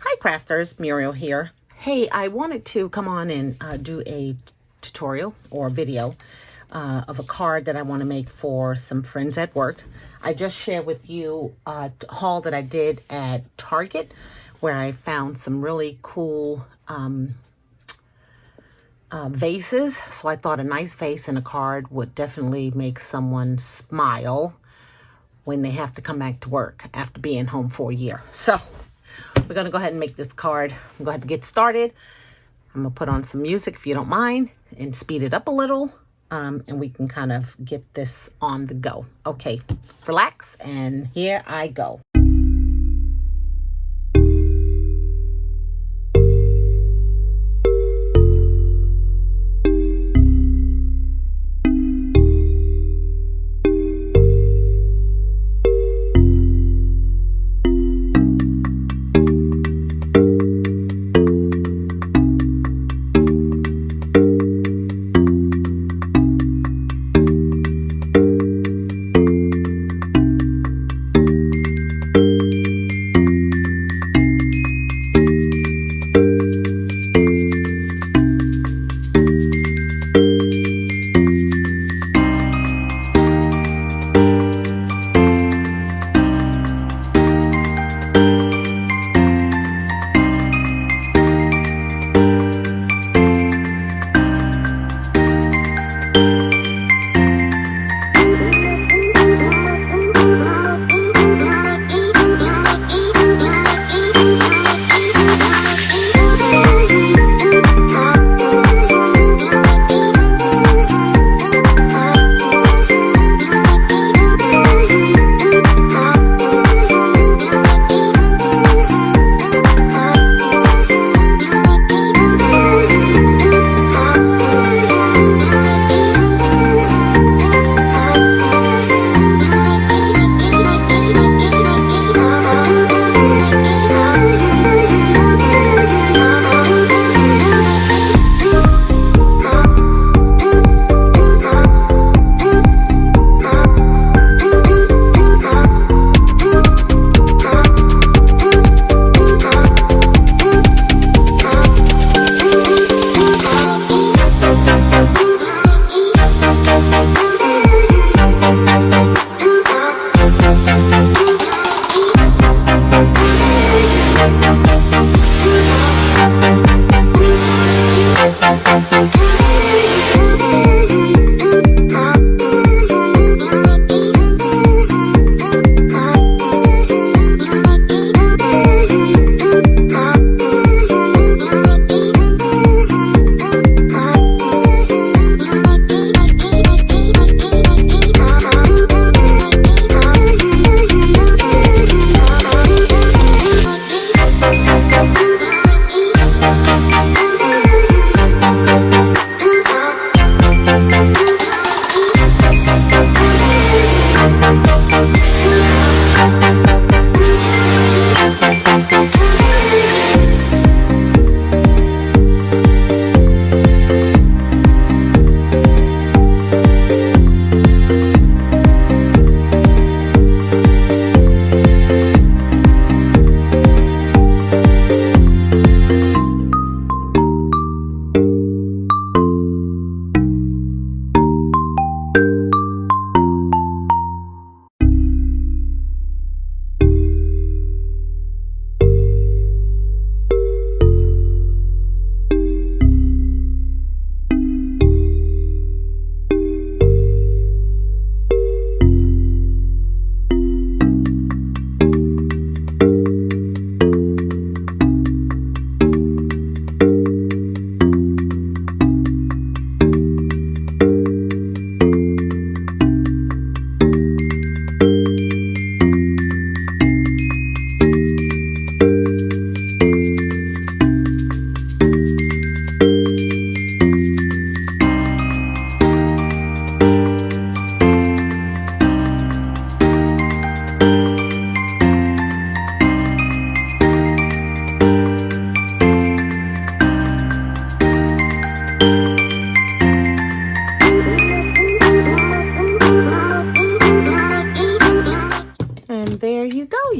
Hi crafters, Muriel here. Hey, I wanted to come on and do a tutorial or video of a card that I want to make for some friends at work. I just shared with you a haul that I did at Target where I found some really cool vases. So I thought a nice vase and a card would definitely make someone smile when they have to come back to work after being home for a year. So we're going to go ahead and make this card. I'm going to get started. I'm going to put on some music if you don't mind and speed it up a little. And we can kind of get this on the go. Okay, relax, and here I go.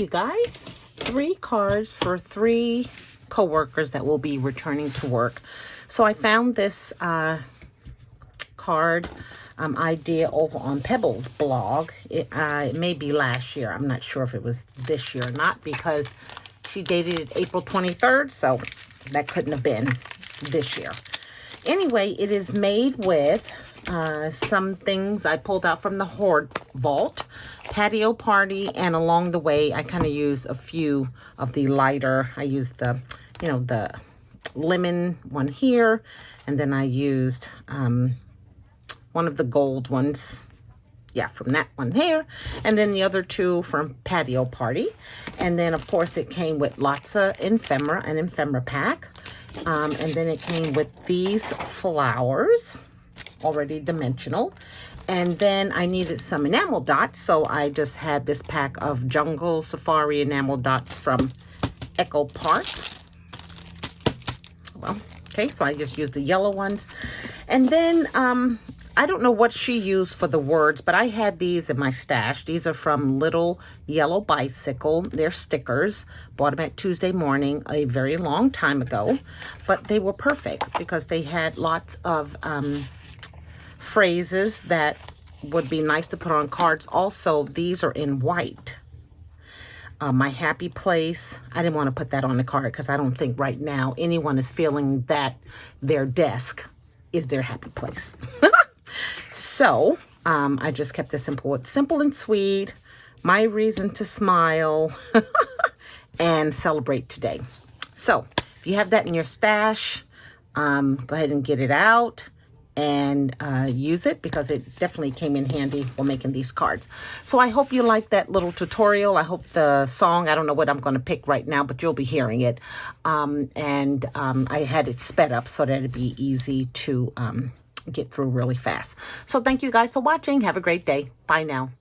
guys. 3 cards for 3 co-workers that will be returning to work. So I found this card idea over on Peebles Blog. It may be last year. I'm not sure if it was this year or not, because she dated it April 23rd, so that couldn't have been this year. Anyway, it is made with some things I pulled out from the Hoard Vault, Patio Party, and along the way, I kind of used a few of the lighter. I used the, the lemon one here, and then I used one of the gold ones, from that one here, and then the other 2 from Patio Party. And then, of course, it came with lots of ephemera, an ephemera pack. And then it came with these flowers, already dimensional. And then I needed some enamel dots, so I just had this pack of Jungle Safari enamel dots from Echo Park. Well, okay, so I just used the yellow ones. And then, I don't know what she used for the words, but I had these in my stash. These are from Little Yellow Bicycle. They're stickers. Bought them at Tuesday Morning a very long time ago. But they were perfect because they had lots of phrases that would be nice to put on cards. Also, these are in white. My happy place. I didn't want to put that on the card because I don't think right now anyone is feeling that their desk is their happy place. So, I just kept it simple. It's simple and sweet. My reason to smile and celebrate today. So, if you have that in your stash, go ahead and get it out and use it, because it definitely came in handy for making these cards. So I hope you like that little tutorial. I hope the song, I don't know what I'm going to pick right now, but you'll be hearing it. I had it sped up so that it'd be easy to get through really fast. So thank you guys for watching. Have a great day. Bye now.